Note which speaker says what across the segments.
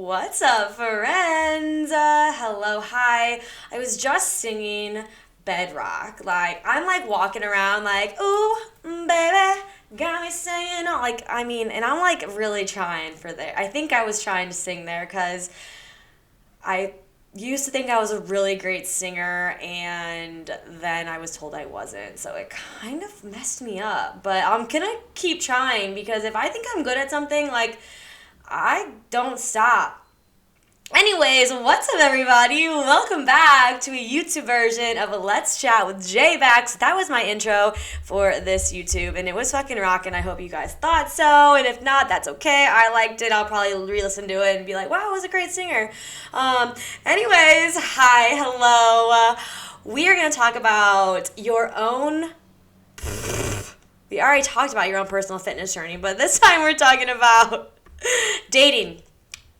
Speaker 1: What's up, friends? Hello, hi. I was just singing Bedrock. I'm walking around ooh, baby, got me singing all. And I'm really trying for there. I think I was trying to sing there because I used to think I was a really great singer, and then I was told I wasn't. So it kind of messed me up. But I'm gonna keep trying because if I think I'm good at something, I don't stop. Anyways, what's up, everybody? Welcome back to a YouTube version of a Let's Chat with Jbax. That was my intro for this YouTube, and it was fucking rockin'. I hope you guys thought so, and if not, that's okay. I liked it. I'll probably re-listen to it and be like, wow, I was a great singer. Anyways, hi, hello. We are going to talk about your own... We already talked about your own personal fitness journey, but this time we're talking about dating.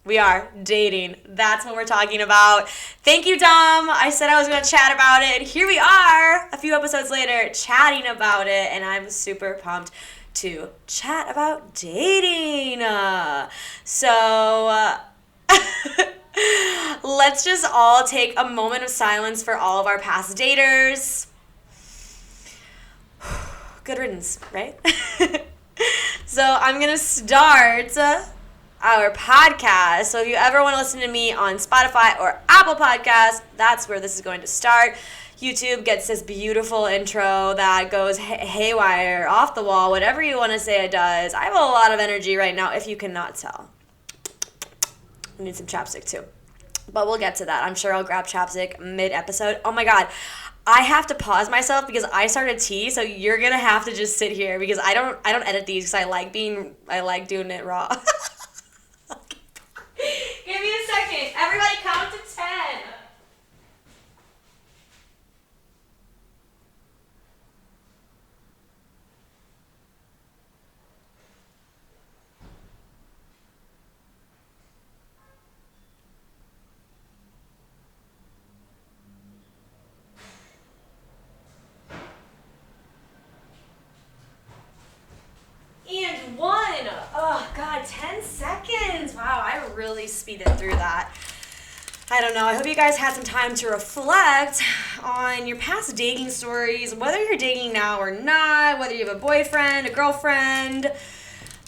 Speaker 1: We are dating. That's what we're talking about. Thank you, Dom. I said I was going to chat about it. Here we are, a few episodes later, chatting about it, and I'm super pumped to chat about dating. Let's just all take a moment of silence for all of our past daters. Good riddance, right? So I'm going to start our podcast. So if you ever want to listen to me on Spotify or Apple Podcasts, that's where this is going to start. YouTube gets this beautiful intro that goes haywire, off the wall, whatever you want to say it does. I have a lot of energy right now, if you cannot tell. I need some chapstick too. But we'll get to that. I'm sure I'll grab chapstick mid-episode. Oh my god. I have to pause myself because I started tea, so you're gonna have to just sit here because I don't edit these because I like doing it raw. Give me a second. Everybody count to 10. And 1. Oh, God, 10 seconds. Wow, I really speeded through that. I don't know. I hope you guys had some time to reflect on your past dating stories, whether you're dating now or not, whether you have a boyfriend, a girlfriend,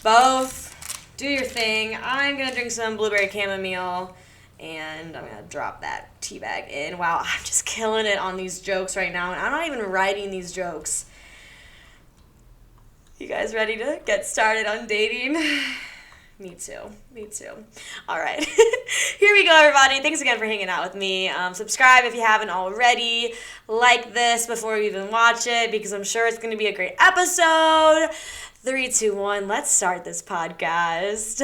Speaker 1: both. Do your thing. I'm going to drink some blueberry chamomile, and I'm going to drop that tea bag in. Wow, I'm just killing it on these jokes right now, and I'm not even writing these jokes. You guys ready to get started on dating? Me too. All right. Here we go, everybody. Thanks again for hanging out with me. Subscribe if you haven't already. Like this before you even watch it because I'm sure it's going to be a great episode. 3, 2, 1. Let's start this podcast.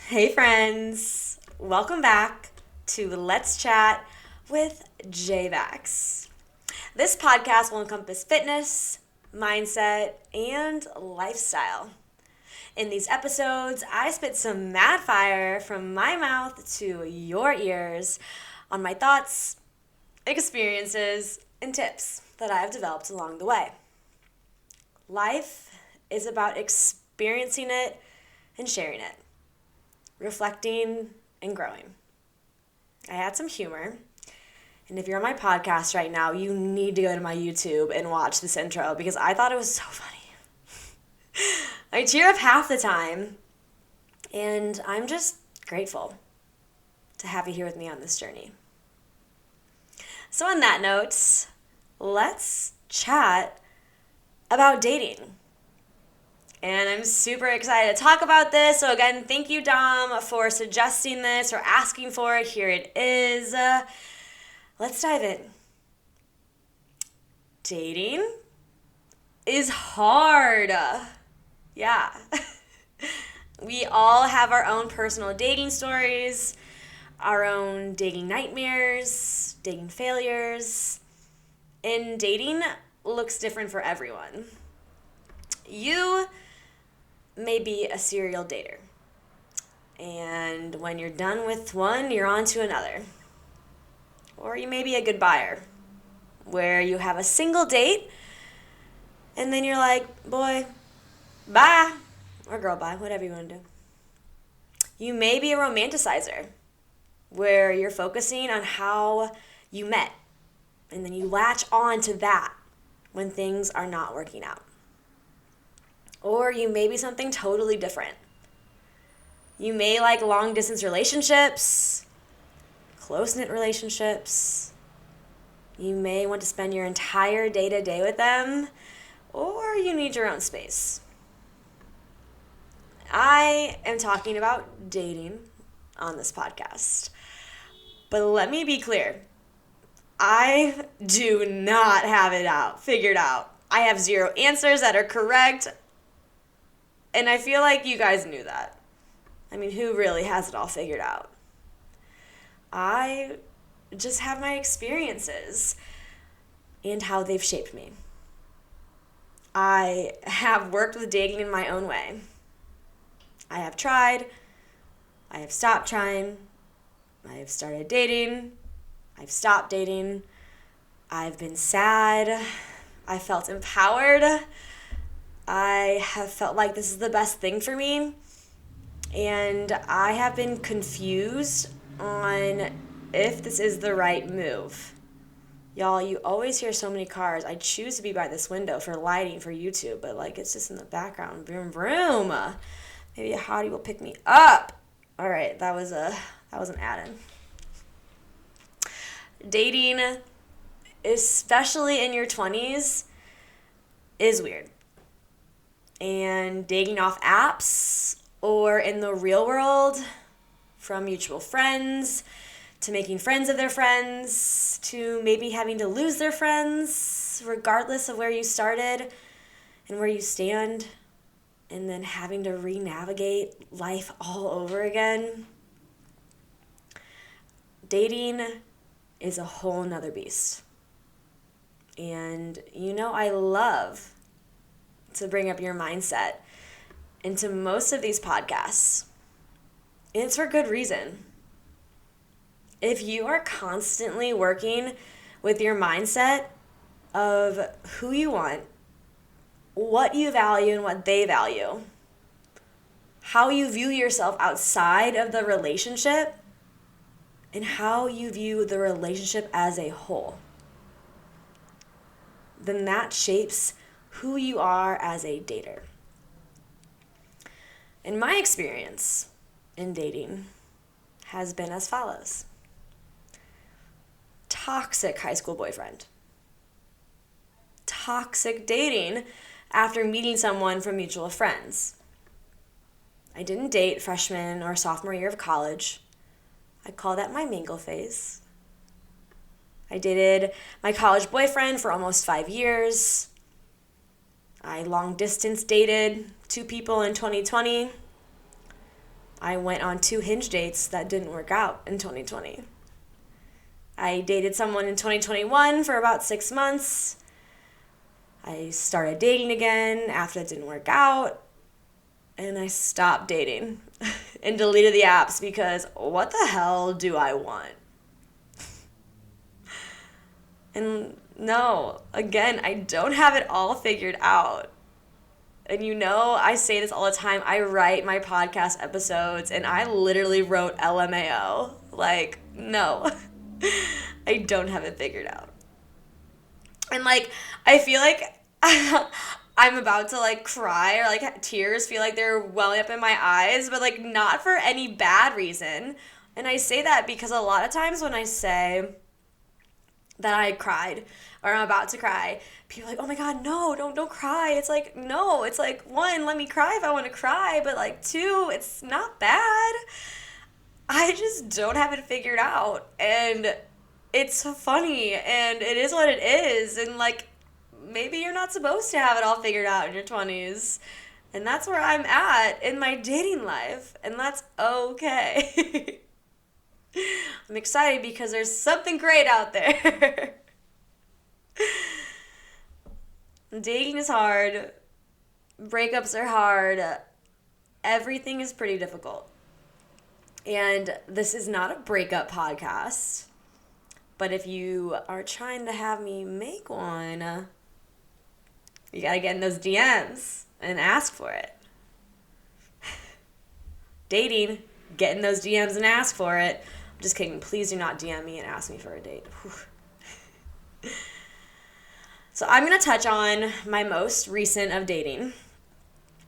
Speaker 1: Hey, friends. Welcome back to Let's Chat with Jbax. This podcast will encompass fitness, mindset, and lifestyle. In these episodes, I spit some mad fire from my mouth to your ears on my thoughts, experiences, and tips that I have developed along the way. Life is about experiencing it and sharing it, reflecting and growing. I had some humor. And if you're on my podcast right now, you need to go to my YouTube and watch this intro because I thought it was so funny. I tear up half the time, and I'm just grateful to have you here with me on this journey. So on that note, let's chat about dating. And I'm super excited to talk about this. So again, thank you, Dom, for suggesting this or asking for it. Here it is. Let's dive in. Dating is hard. Yeah. We all have our own personal dating stories, our own dating nightmares, dating failures, and dating looks different for everyone. You may be a serial dater, and when you're done with one, you're on to another. Or you may be a good buyer, where you have a single date, and then you're like, boy, bye, or girl, bye, whatever you want to do. You may be a romanticizer, where you're focusing on how you met, and then you latch on to that when things are not working out. Or you may be something totally different. You may like long-distance relationships, close-knit relationships. You may want to spend your entire day-to-day with them, or you need your own space. I am talking about dating on this podcast. But let me be clear. I do not have it figured out. I have 0 answers that are correct. And I feel like you guys knew that. I mean, who really has it all figured out? I just have my experiences and how they've shaped me. I have worked with dating in my own way. I have tried. I have stopped trying. I have started dating. I've stopped dating. I've been sad. I felt empowered. I have felt like this is the best thing for me. And I have been confused on if this is the right move. Y'all, you always hear so many cars. I choose to be by this window for lighting for YouTube, but like it's just in the background. Vroom, vroom. Maybe a hottie will pick me up. All right, that was an add-in. Dating, especially in your 20s, is weird. And dating off apps or in the real world, from mutual friends to making friends of their friends to maybe having to lose their friends, regardless of where you started and where you stand, and then having to re-navigate life all over again. Dating is a whole nother beast. And I love to bring up your mindset into most of these podcasts. And it's for good reason. If you are constantly working with your mindset of who you want, what you value and what they value, how you view yourself outside of the relationship, and how you view the relationship as a whole, then that shapes who you are as a dater. And my experience in dating has been as follows. Toxic high school boyfriend. Toxic dating after meeting someone from mutual friends. I didn't date freshman or sophomore year of college. I call that my mingle phase. I dated my college boyfriend for almost 5 years. I long distance dated 2 people in 2020. I went on 2 Hinge dates that didn't work out in 2020. I dated someone in 2021 for about 6 months. I started dating again after it didn't work out. And I stopped dating and deleted the apps because what the hell do I want? And no, again, I don't have it all figured out. And I say this all the time. I write my podcast episodes and I literally wrote LMAO. Like, no, I don't have it figured out. And I feel like I'm about to cry, or tears feel like they're welling up in my eyes, but not for any bad reason. And I say that because a lot of times when I say that I cried or I'm about to cry, people are like, oh my God, no, don't cry. It's no, it's 1, let me cry if I want to cry, but 2, it's not bad. I just don't have it figured out, and it's funny, and it is what it is, and maybe you're not supposed to have it all figured out in your 20s, and that's where I'm at in my dating life, and that's okay. I'm excited because there's something great out there. Dating is hard. Breakups are hard. Everything is pretty difficult. And this is not a breakup podcast. But if you are trying to have me make one, you gotta get in those DMs and ask for it. Dating get in those DMs and ask for it. I'm just kidding. Please do not DM me and ask me for a date. Whew. So I'm going to touch on my most recent of dating.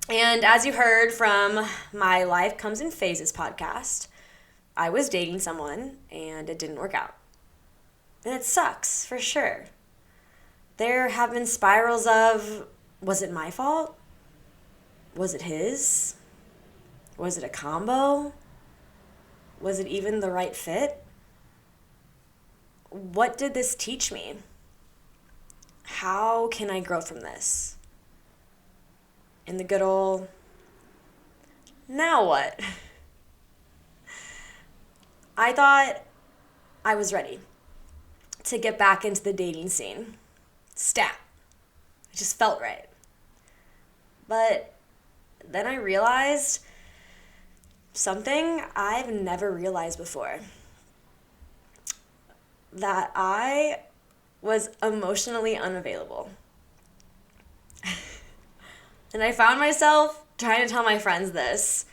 Speaker 1: And as you heard from my Life Comes in Phases podcast, I was dating someone and it didn't work out. And it sucks, for sure. There have been spirals of, was it my fault? Was it his? Was it a combo? Was it even the right fit? What did this teach me? How can I grow from this? In the good old, now what? I thought I was ready to get back into the dating scene. Stat. It just felt right. But then I realized something I've never realized before. That I was emotionally unavailable. And I found myself trying to tell my friends this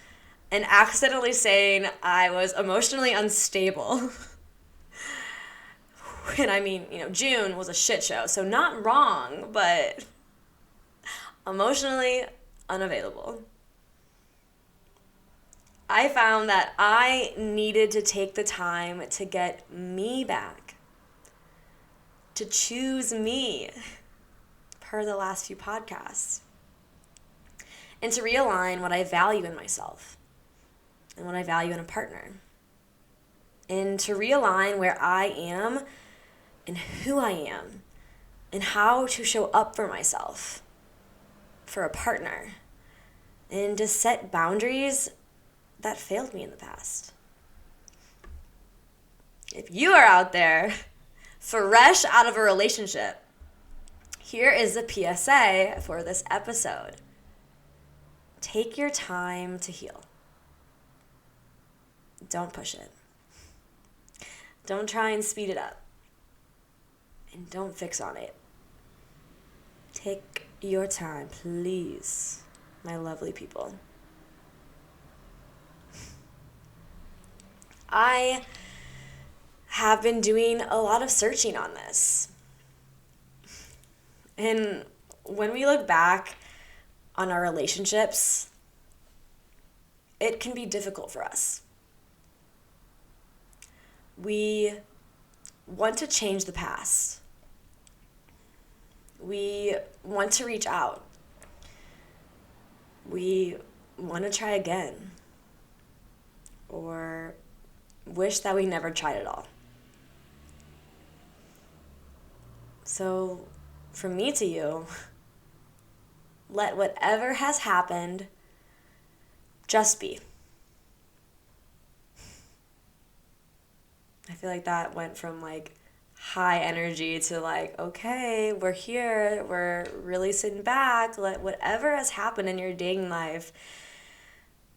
Speaker 1: and accidentally saying I was emotionally unstable. And I mean, June was a shit show, so not wrong, but emotionally unavailable. I found that I needed to take the time to get me back, to choose me, per the last few podcasts, and to realign what I value in myself and what I value in a partner, and to realign where I am and who I am and how to show up for myself, for a partner, and to set boundaries that failed me in the past. If you are out there fresh out of a relationship, here is the PSA for this episode. Take your time to heal. Don't push it. Don't try and speed it up. And don't fix on it. Take your time, please, my lovely people. I have been doing a lot of searching on this. And when we look back on our relationships, it can be difficult for us. We want to change the past. We want to reach out. We want to try again. Or wish that we never tried at all. So, from me to you, let whatever has happened just be. I feel like that went from high energy to okay, we're here, we're really sitting back, let whatever has happened in your dating life,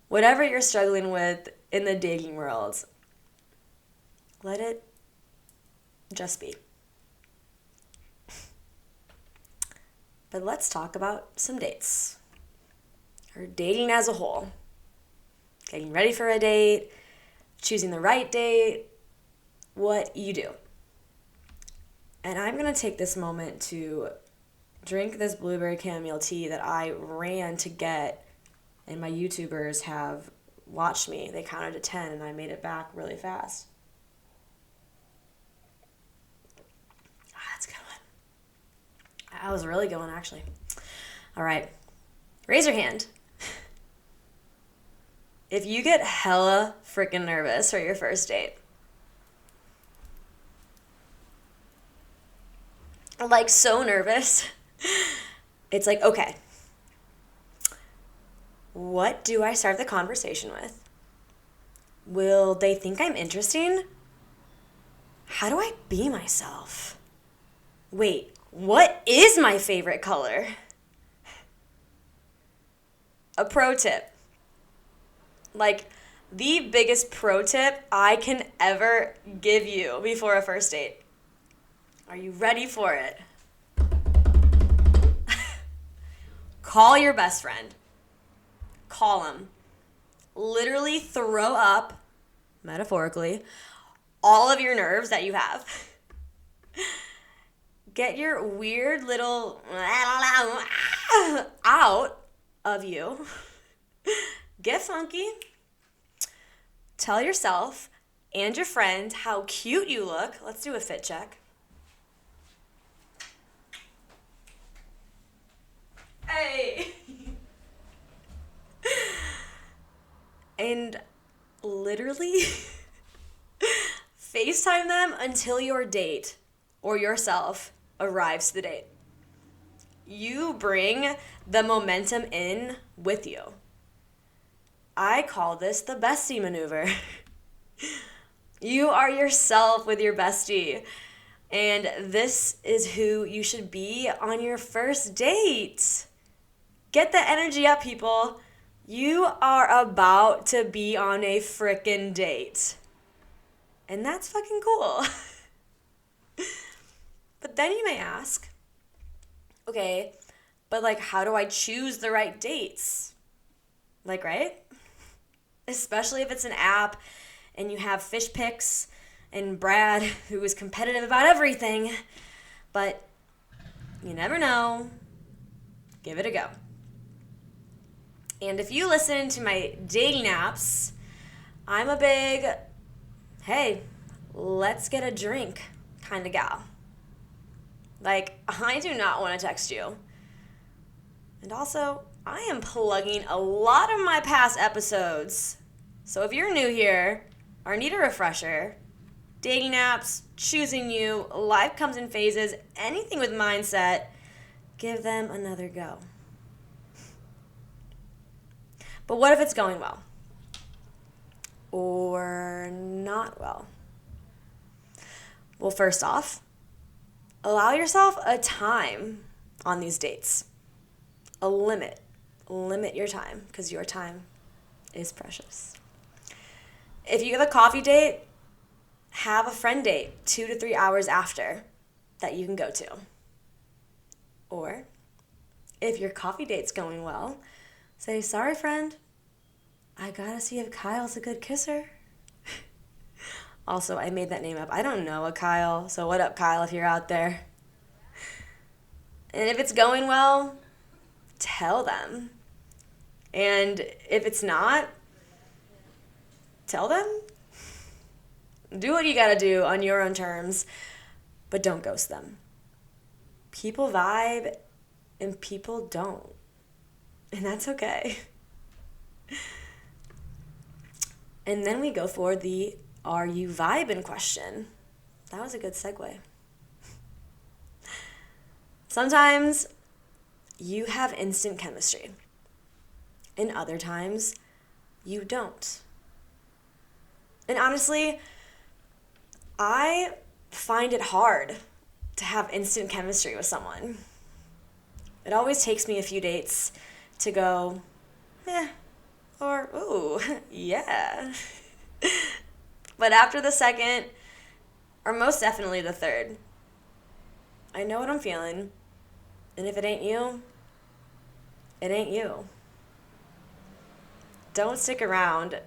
Speaker 1: whatever you're struggling with in the dating world, let it just be. But let's talk about some dates. Or dating as a whole. Getting ready for a date, choosing the right date, what you do. And I'm going to take this moment to drink this blueberry chamomile tea that I ran to get, and my YouTubers have watched me. They counted to 10 and I made it back really fast. That's a good one. That was a really good one, actually. All right. Raise your hand if you get hella freaking nervous for your first date. So nervous. It's okay. What do I start the conversation with? Will they think I'm interesting? How do I be myself? Wait, what is my favorite color? A pro tip. The biggest pro tip I can ever give you before a first date. Are you ready for it? Call your best friend. Call him. literally throw up, metaphorically, all of your nerves that you have. Get your weird little out of you. Get funky. Tell yourself and your friend how cute you look. Let's do a fit check. Hey! And literally FaceTime them until your date or yourself arrives to the date. You bring the momentum in with you. I call this the Bestie Maneuver. You are yourself with your bestie. And this is who you should be on your first date. Get the energy up, people. You are about to be on a frickin' date. And that's fucking cool. But then you may ask, okay, but like, how do I choose the right dates? Like, right? Especially if it's an app and you have fish pics and Brad, who is competitive about everything. But you never know. Give it a go. And if you listen to my dating apps, I'm a big, hey, let's get a drink kind of gal. Like, I do not want to text you. And also, I am plugging a lot of my past episodes. So if you're new here or need a refresher, dating apps, choosing you, life comes in phases, anything with mindset, give them another go. But what if it's going well? Or not well? Well, first off, allow yourself a time on these dates. A limit. Limit your time, because your time is precious. If you have a coffee date, have a friend date 2 to 3 hours after that you can go to. Or if your coffee date's going well, say, sorry, friend, I gotta see if Kyle's a good kisser. Also, I made that name up. I don't know a Kyle, so what up, Kyle, if you're out there? And if it's going well, tell them. And if it's not, tell them. Do what you gotta do on your own terms, but don't ghost them. People vibe and people don't. And that's okay. And then we go for the are you vibing question. That was a good segue. Sometimes you have instant chemistry. And other times you don't. And honestly, I find it hard to have instant chemistry with someone. It always takes me a few dates to go, or ooh, yeah. But after the second, or most definitely the third, I know what I'm feeling. And if it ain't you, it ain't you. Don't stick around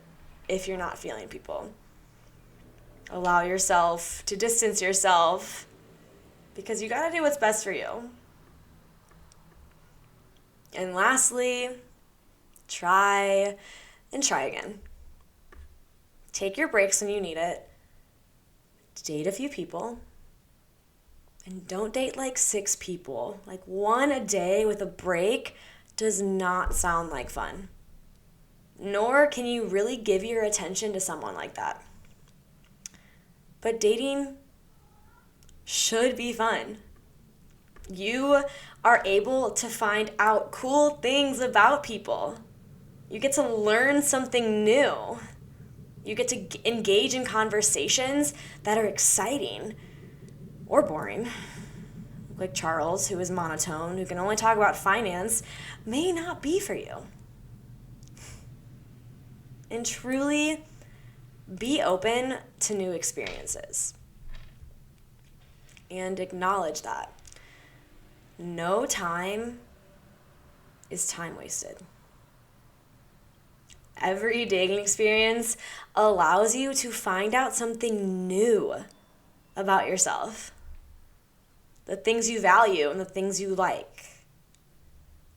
Speaker 1: if you're not feeling people. Allow yourself to distance yourself because you gotta do what's best for you. And lastly, try and try again. Take your breaks when you need it. Date a few people. And don't date like 6 people. Like 1 a day with a break does not sound like fun. Nor can you really give your attention to someone like that. But dating should be fun. You are able to find out cool things about people. You get to learn something new. You get to engage in conversations that are exciting or boring. Like Charles, who is monotone, who can only talk about finance, may not be for you. And truly be open to new experiences. And acknowledge that. No time is time wasted. Every dating experience allows you to find out something new about yourself. The things you value and the things you like.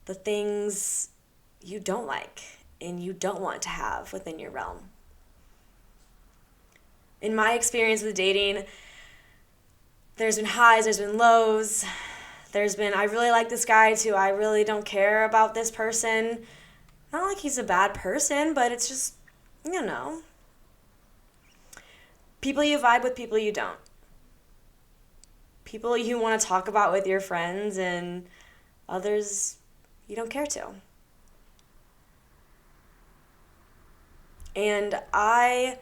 Speaker 1: The things you don't like and you don't want to have within your realm. In my experience with dating, there's been highs, there's been lows. There's been, I really like this guy, to I really don't care about this person. Not like he's a bad person, but it's just, people you vibe with, people you don't. People you want to talk about with your friends, and others you don't care to. And I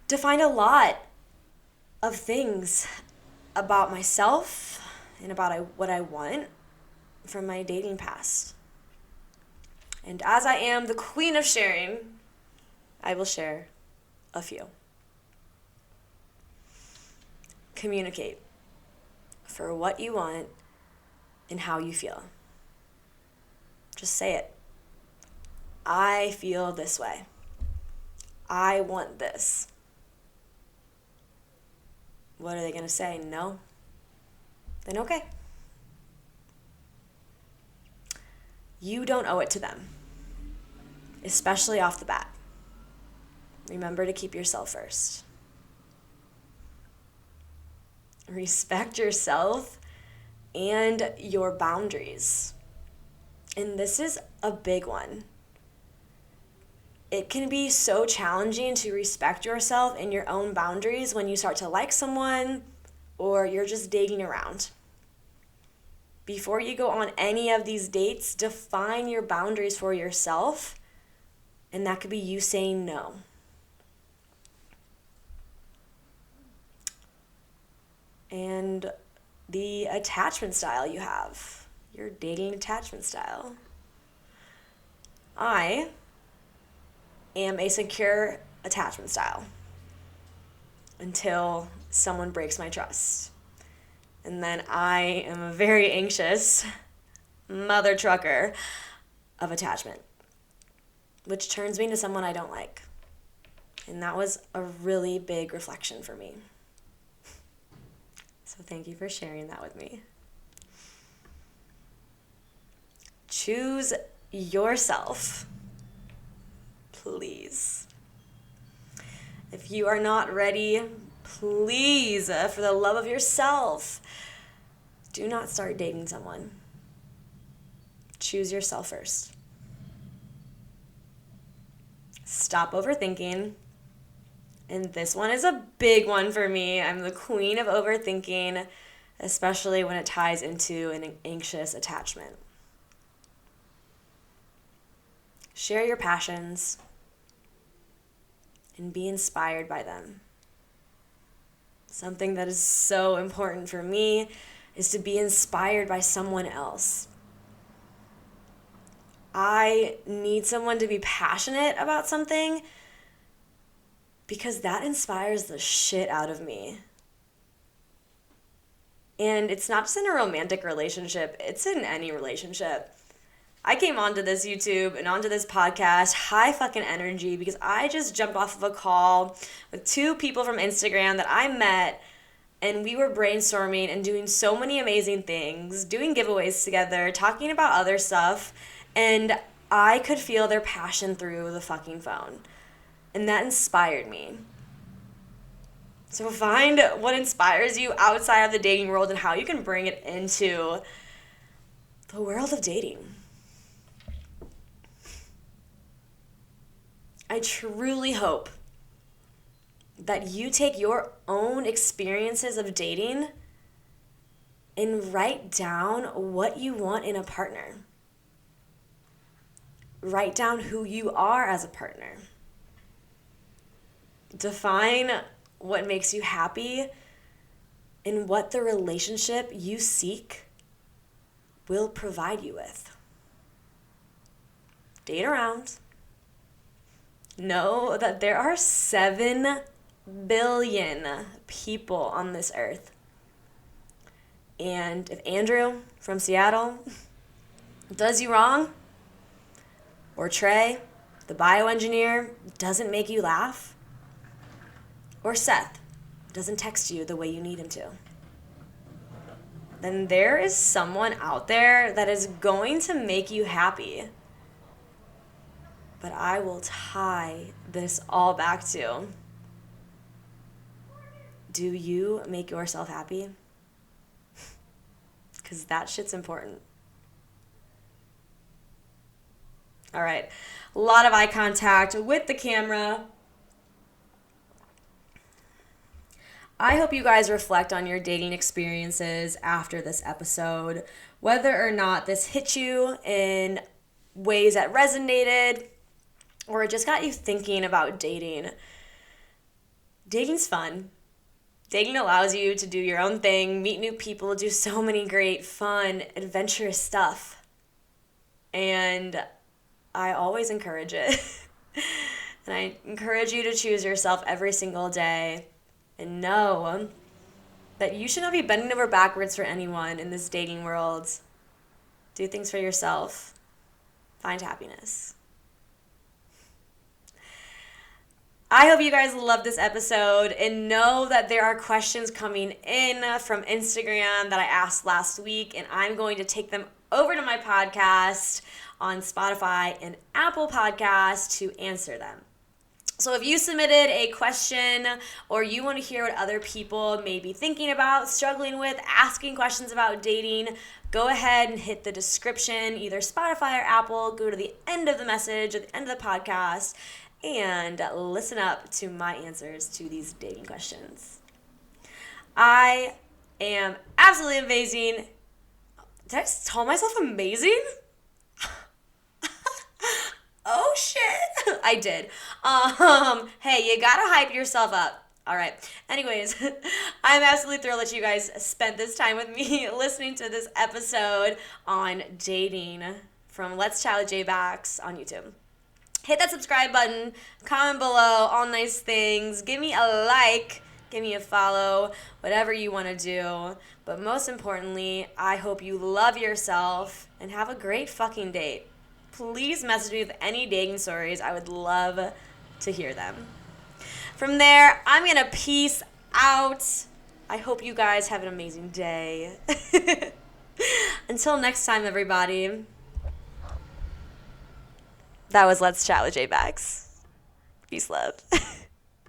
Speaker 1: defined a lot of things about myself and about what I want from my dating past. And as I am the queen of sharing, I will share a few. Communicate for what you want and how you feel. Just say it. I feel this way. I want this. What are they going to say? No? Then okay. You don't owe it to them, especially off the bat. Remember to keep yourself first. Respect yourself and your boundaries. And this is a big one. It can be so challenging to respect yourself and your own boundaries when you start to like someone or you're just dating around. Before you go on any of these dates, define your boundaries for yourself, and that could be you saying no. And the attachment style you have, your dating attachment style. I am a secure attachment style until someone breaks my trust. And then I am a very anxious mother trucker of attachment, which turns me into someone I don't like. And that was a really big reflection for me. So thank you for sharing that with me. Choose yourself. Please. If you are not ready, please, for the love of yourself, do not start dating someone. Choose yourself first. Stop overthinking. And this one is a big one for me. I'm the queen of overthinking, especially when it ties into an anxious attachment. Share your passions and be inspired by them. Something that is so important for me is to be inspired by someone else. I need someone to be passionate about something because that inspires the shit out of me. And it's not just in a romantic relationship, it's in any relationship. I came onto this YouTube and onto this podcast high fucking energy because I just jumped off of a call with two people from Instagram that I met, and we were brainstorming and doing so many amazing things, doing giveaways together, talking about other stuff, and I could feel their passion through the fucking phone. And that inspired me. So find what inspires you outside of the dating world and how you can bring it into the world of dating. I truly hope that you take your own experiences of dating and write down what you want in a partner. Write down who you are as a partner. Define what makes you happy and what the relationship you seek will provide you with. Date around. Know that there are 7 billion people on this earth. And if Andrew from Seattle does you wrong, or Trey, the bioengineer doesn't make you laugh, or Seth doesn't text you the way you need him to, then there is someone out there that is going to make you happy. But I will tie this all back to, do you make yourself happy? Because that shit's important. All right, a lot of eye contact with the camera. I hope you guys reflect on your dating experiences after this episode, whether or not this hit you in ways that resonated or it just got you thinking about dating. Dating's fun. Dating allows you to do your own thing, meet new people, do so many great, fun, adventurous stuff. And I always encourage it. And I encourage you to choose yourself every single day and know that you should not be bending over backwards for anyone in this dating world. Do things for yourself. Find happiness. I hope you guys loved this episode and know that there are questions coming in from Instagram that I asked last week, and I'm going to take them over to my podcast on Spotify and Apple Podcasts to answer them. So if you submitted a question or you want to hear what other people may be thinking about, struggling with, asking questions about dating, go ahead and hit the description, either Spotify or Apple, go to the end of the message at the end of the podcast, and listen up to my answers to these dating questions. I am absolutely amazing. Did I just call myself amazing? Oh shit, I did. Hey, you gotta hype yourself up. All right. Anyways, I'm absolutely thrilled that you guys spent this time with me listening to this episode on dating from Let's Chat with Jbax on YouTube. Hit that subscribe button, comment below, all nice things. Give me a like, give me a follow, whatever you want to do. But most importantly, I hope you love yourself and have a great fucking date. Please message me with any dating stories. I would love to hear them. From there, I'm going to peace out. I hope you guys have an amazing day. Until next time, everybody. That was Let's Chat with Jbax. Peace, love.